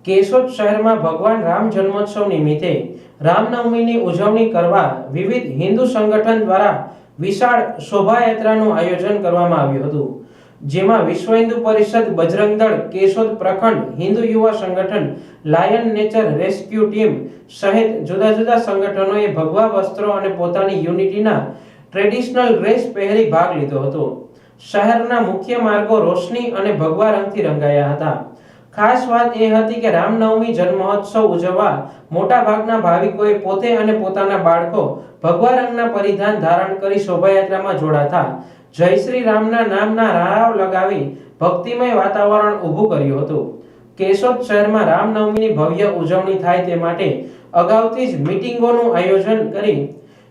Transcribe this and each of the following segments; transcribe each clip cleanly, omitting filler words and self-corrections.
કેશોદ શહેરમાં ભગવાન રામ જન્મોત્સવ નિમિત્તે રામનવમીની ઉજવણી કરવા વિવિધ હિન્દુ સંગઠન દ્વારા વિશાળ શોભાયાત્રાનું આયોજન કરવામાં આવ્યું હતું, જેમાં વિશ્વ હિન્દુ પરિષદ, બજરંગ દળ, કેશોદ પ્રખંડ હિન્દુ યુવા સંગઠન, લાયન નેચર રેસ્ક્યુ ટીમ સહિત જુદા જુદા સંગઠનોએ ભગવા વસ્ત્રો અને પોતાની યુનિટીના ટ્રેડિશનલ ડ્રેસ પહેરી ભાગ લીધો હતો। શહેરના મુખ્ય માર્ગો રોશની અને ભગવા રંગથી રંગાયા હતા। ખાસ વાત એ હતી કે રામનવમી જન્મોત્સવ ઉજવવા મોટા ભાગના ભાવિકોએ પોતે અને પોતાના બાળકો ભગવા રંગના પરિધાન ધારણ કરી શોભાયાત્રામાં જોડાતા જય શ્રી રામના નામના નારાઓ લગાવી ભક્તિમય વાતાવરણ ઊભું કર્યું હતું। કેશોદ શહેરમાં રામનવમીની ભવ્ય ઉજવણી થાય તે માટે અગાઉથી જ મીટિંગોનું આયોજન કરી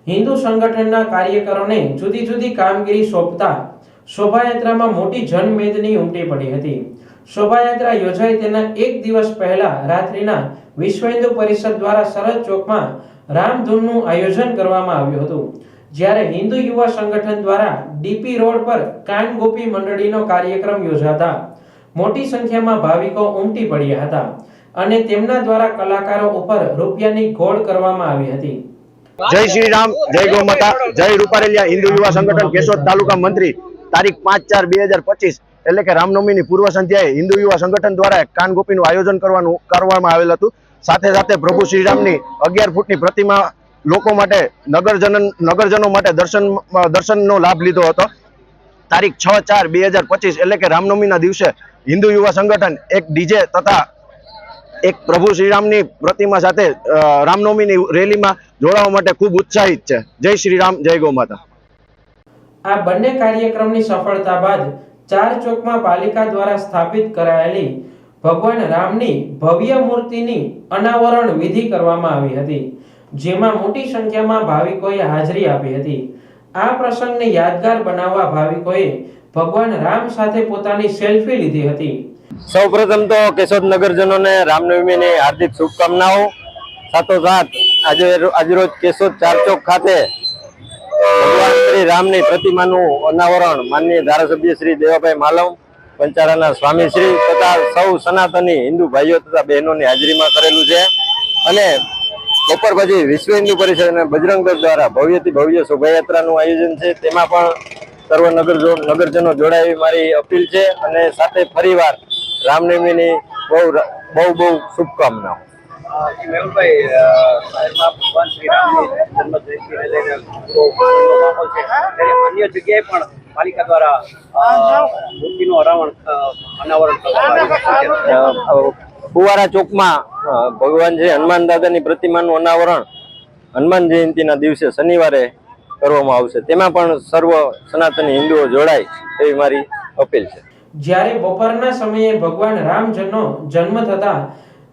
હિન્દુ સંગઠનના કાર્યકરોને જુદી જુદી કામગીરી સોંપતા શોભાયાત્રામાં મોટી જનમેદની ઉમટી પડી હતી। શોભાયાત્રા યોજાઈ તેના એક દિવસ પહેલા રાત્રિના વિશ્વ હિન્દુ પરિષદ દ્વારા સરહદ ચોકમાં રામધૂનનું આયોજન કરવામાં આવ્યું હતું, જ્યારે હિન્દુ યુવા સંગઠન દ્વારા ડીપી રોડ પર કાન ગોપી મંડળીનો કાર્યક્રમ યોજાતા મોટી સંખ્યામાં ભાવિકો ઉમટી પડ્યા હતા અને તેમના દ્વારા કલાકારો ઉપર રૂપિયાની ઘોળ કરવામાં આવી હતી। જય શ્રી રામ, જય ગૌ માતા, જય રૂપારેલિયા હિન્દુ યુવા સંગઠન કેશોદ તાલુકા મંત્રી તારીખ 5/4/2025 એટલે કે રામનવમીની પૂર્વ સંધ્યાએ હિન્દુ યુવા સંગઠન દ્વારા કાનગોપીનું આયોજન કરવામાં આવેલ હતું। સાથે સાથે પ્રભુ શ્રીરામની 11 ફૂટની પ્રતિમા લોકો માટે નગરજનો માટે દર્શનનો લાભ લીધો હતો। તારીખ 6/4/2025 એટલે કે રામનવમીના દિવસે હિન્દુ યુવા સંગઠન એક ડીજે તથા એક પ્રભુ શ્રીરામની પ્રતિમા સાથે રામનવમીની રેલીમાં જોડાવા માટે ખૂબ ઉત્સાહિત છે। જય શ્રી રામ, જય ગૌ માતા। આ બંને કાર્યક્રમની સફળતા બાદ ચાર ચોકમાં પાલિકા દ્વારા સ્થાપિત કરાયેલી ભગવાન રામની ભવ્ય મૂર્તિની અનાવરણ વિધિ કરવામાં આવી હતી, જેમાં મોટી સંખ્યામાં ભાવિકોએ હાજરી આપી હતી। આ પ્રસંગને યાદગાર બનાવવા ભાવિકોએ ભગવાન રામ સાથે પોતાની સેલ્ફી લીધી હતી। સૌપ્રથમ તો કેશોદ નગરજનોને રામનવમીની હાર્દિક શુભકામનાઓ। સાથોસાથ આજરોજ કેશોદ ચાર ચોક ખાતે ભગવાન શ્રી રામની પ્રતિમાનું અનાવરણ માનનીય ધારાસભ્ય શ્રી દેવાભાઈ માલમ, પંચારાના સ્વામી શ્રી તથા સૌ સનાતની હિન્દુ ભાઈઓ તથા બહેનોની હાજરીમાં કરેલું છે અને બપોર પછી વિશ્વ હિન્દુ પરિષદ અને બજરંગ દળ દ્વારા ભવ્યથી ભવ્ય શોભાયાત્રાનું આયોજન છે, તેમાં પણ સર્વ નગરજનો જોડાય મારી અપીલ છે અને સાથે ફરીવાર રામનવમીની બહુ શુભકામનાઓ। ભગવાન શ્રી રામની જન્મજયંતિને લઈને માહોલ છે, ત્યારે અન્ય જગ્યાએ પણ પાલિકા દ્વારા મૂર્તિનું અનાવરણ ફુવારા ચોકમાં ભગવાન શ્રી હનુમાન દાદાની પ્રતિમાનું અનાવરણ હનુમાન જયંતિના દિવસે શનિવારે કરવામાં આવશે, તેમાં પણ સર્વ સનાતની હિન્દુઓ જોડાય એવી મારી અપીલ છે। જ્યારે બપોરના સમયે ભગવાન રામજનનો જન્મ થતા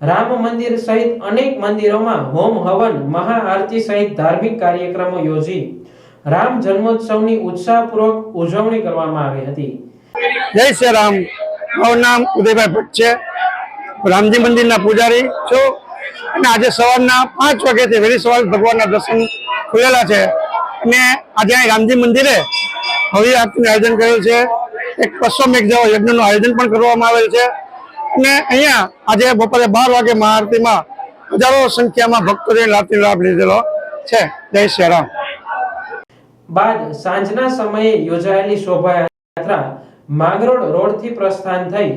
રામ મંદિર સહિત અનેક મંદિરોમાં હોમ હવન, મહાઆરતી સહિત ધાર્મિક કાર્યક્રમો યોજી રામ જન્મોત્સવની ઉત્સાહપૂર્વક ઉજવણી કરવામાં આવી હતી। જય શ્રી રામ। મારું નામ ઉદયભાઈ ભટ્ટ છે, રામજી મંદિરના પૂજારી છું અને આજે સવારના 5 વાગ્યાથી વહેલી સવારે ભગવાનના દર્શન ખુલેલા છે અને આજે અહીં રામજી મંદિરે ભવ્ય આરતીનું આયોજન કરેલું છે। એક પશ્ચિમ યજ્ઞનું આયોજન પણ કરવામાં આવેલ છે અને અહીંયા આજે બપોરે 12 વાગે મહાઆરતીમાં હજારો સંખ્યામાં ભક્તોએ આરતીનો લાભ લીધેલો છે। જય શ્રી રામ। બાદ સાંજના સમયે યોજાયેલી શોભાયાત્રા માંગરોળ રોડથી પ્રસ્થાન થઈ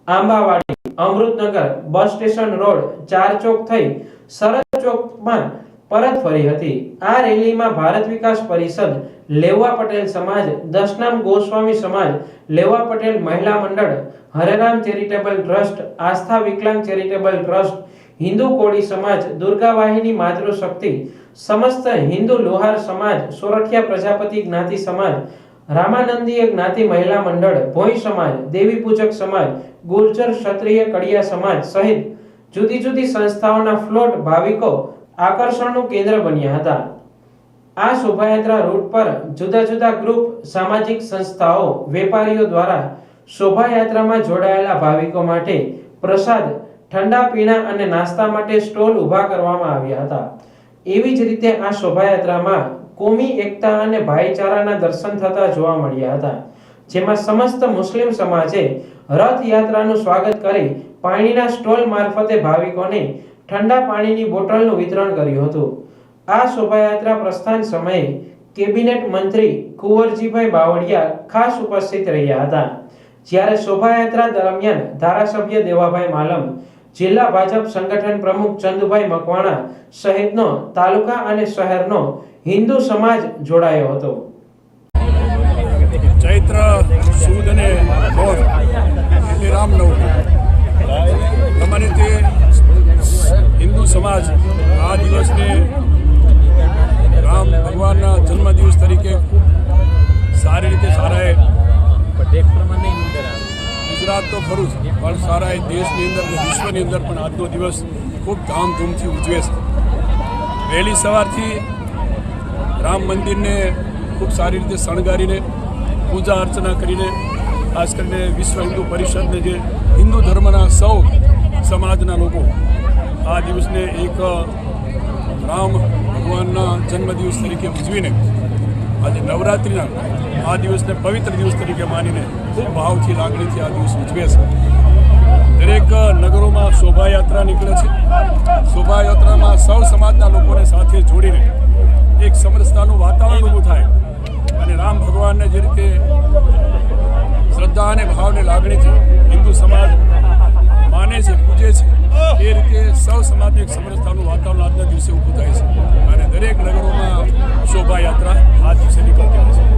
આંબાવાડી, અમૃતનગર, બસ સ્ટેશન રોડ, ચાર ચોક થઈ સરહદ ચોકમાં પરત ફરી હતી। આ રેલીમાં ભારત વિકાસ પરિષદ, લેવા પટેલ સમાજ, દશનામ ગોસ્વામી સમાજ, લેવા પટેલ મહિલા મંડળ, હરેરામ ચેરિટેબલ ટ્રસ્ટ, આસ્થા વિકલાંગ ચેરિટેબલ ટ્રસ્ટ, હિન્દુ કોળી સમાજ, દુર્ગા વાહિની માતૃશક્તિ, સમસ્ત હિન્દુ લોહાર સમાજ, સોરઠિયા પ્રજાપતિ જ્ઞાતિ સમાજ, રામાનંદીય જ્ઞાતિ મહિલા મંડળ, ભોઈ સમાજ, દેવી પૂજક સમાજ, ગુર્જર ક્ષત્રિય કડિયા સમાજ સહિત જુદી જુદી સંસ્થાઓના ફ્લોટ ભાવિકો આકર્ષણનું કેન્દ્ર બન્યા હતા। આ શોભાયાત્રા રૂટ પર જુદા જુદા ગ્રુપ, સામાજિક સંસ્થાઓ, વેપારીઓ દ્વારા શોભાયાત્રામાં જોડાયેલા ભાવિકો માટે પ્રસાદ, ઠંડા પીણા અને નાસ્તા માટે સ્ટોલ ઊભા કરવામાં આવ્યા હતા। એવી જ રીતે આ શોભાયાત્રામાં કોમી એકતા અને ભાઈચારાના દર્શન થતા જોવા મળ્યા હતા, જેમાં સમસ્ત મુસ્લિમ સમાજે રથયાત્રાનું સ્વાગત કરી પાણીના સ્ટોલ મારફતે ભાવિકોને ઠંડા પાણીની બોટલનું વિતરણ કર્યું હતું. આ શોભાયાત્રા પ્રસ્થાન સમયે કેબિનેટ મંત્રી કુંવરજીભાઈ બાવળિયા ખાસ ઉપસ્થિત રહ્યા હતા. જ્યારે શોભાયાત્રા દરમિયાન ધારાસભ્ય દેવાભાઈ માલમ, જિલ્લા ભાજપ સંગઠન પ્રમુખ ચંદુભાઈ મકવાણા સહિતનો તાલુકા અને શહેરનો હિન્દુ સમાજ જોડાયો હતો. ચૈત્ર સુદ અને ગૌર એટલે રામનવમી. અમારે તે હિન્દુ સમાજ આ દિવસને રામ ભગવાનના જન્મદિવસ તરીકે ખૂબ સારી રીતે સારાએ ગુજરાત તો ખરું જ પણ સારા દેશની અંદર અને વિશ્વની અંદર પણ આજનો દિવસ ખૂબ ધામધૂમથી ઉજવે છે. વહેલી સવારથી રામ મંદિરને ખૂબ સારી રીતે શણગારીને પૂજા અર્ચના કરીને ખાસ કરીને વિશ્વ હિન્દુ પરિષદને જે હિન્દુ ધર્મના સૌ સમાજના લોકો આ દિવસને એક રામ ભગવાનના જન્મદિવસ તરીકે ઉજવીને આજે નવરાત્રિના આ દિવસને પવિત્ર દિવસ તરીકે માનીને ખૂબ ભાવથી લાગણીથી આ દિવસ ઉજવે છે. દરેક નગરોમાં શોભાયાત્રા નીકળે છે. શોભાયાત્રામાં સૌ સમાજના લોકોને સાથે જોડીને એક સમરસતાનું વાતાવરણ ઊભું થાય અને રામ ભગવાનને જે રીતે શ્રદ્ધા અને ભાવને લાગણીથી હિન્દુ સમાજ માને છે, પૂજે છે, એ રીતે સૌ સમાજને એક સમરસતાનું વાતાવરણ આજના દિવસે ઊભું થાય છે અને દરેક નગરોમાં શોભાયાત્રા આ દિવસે નીકળતી હોય છે.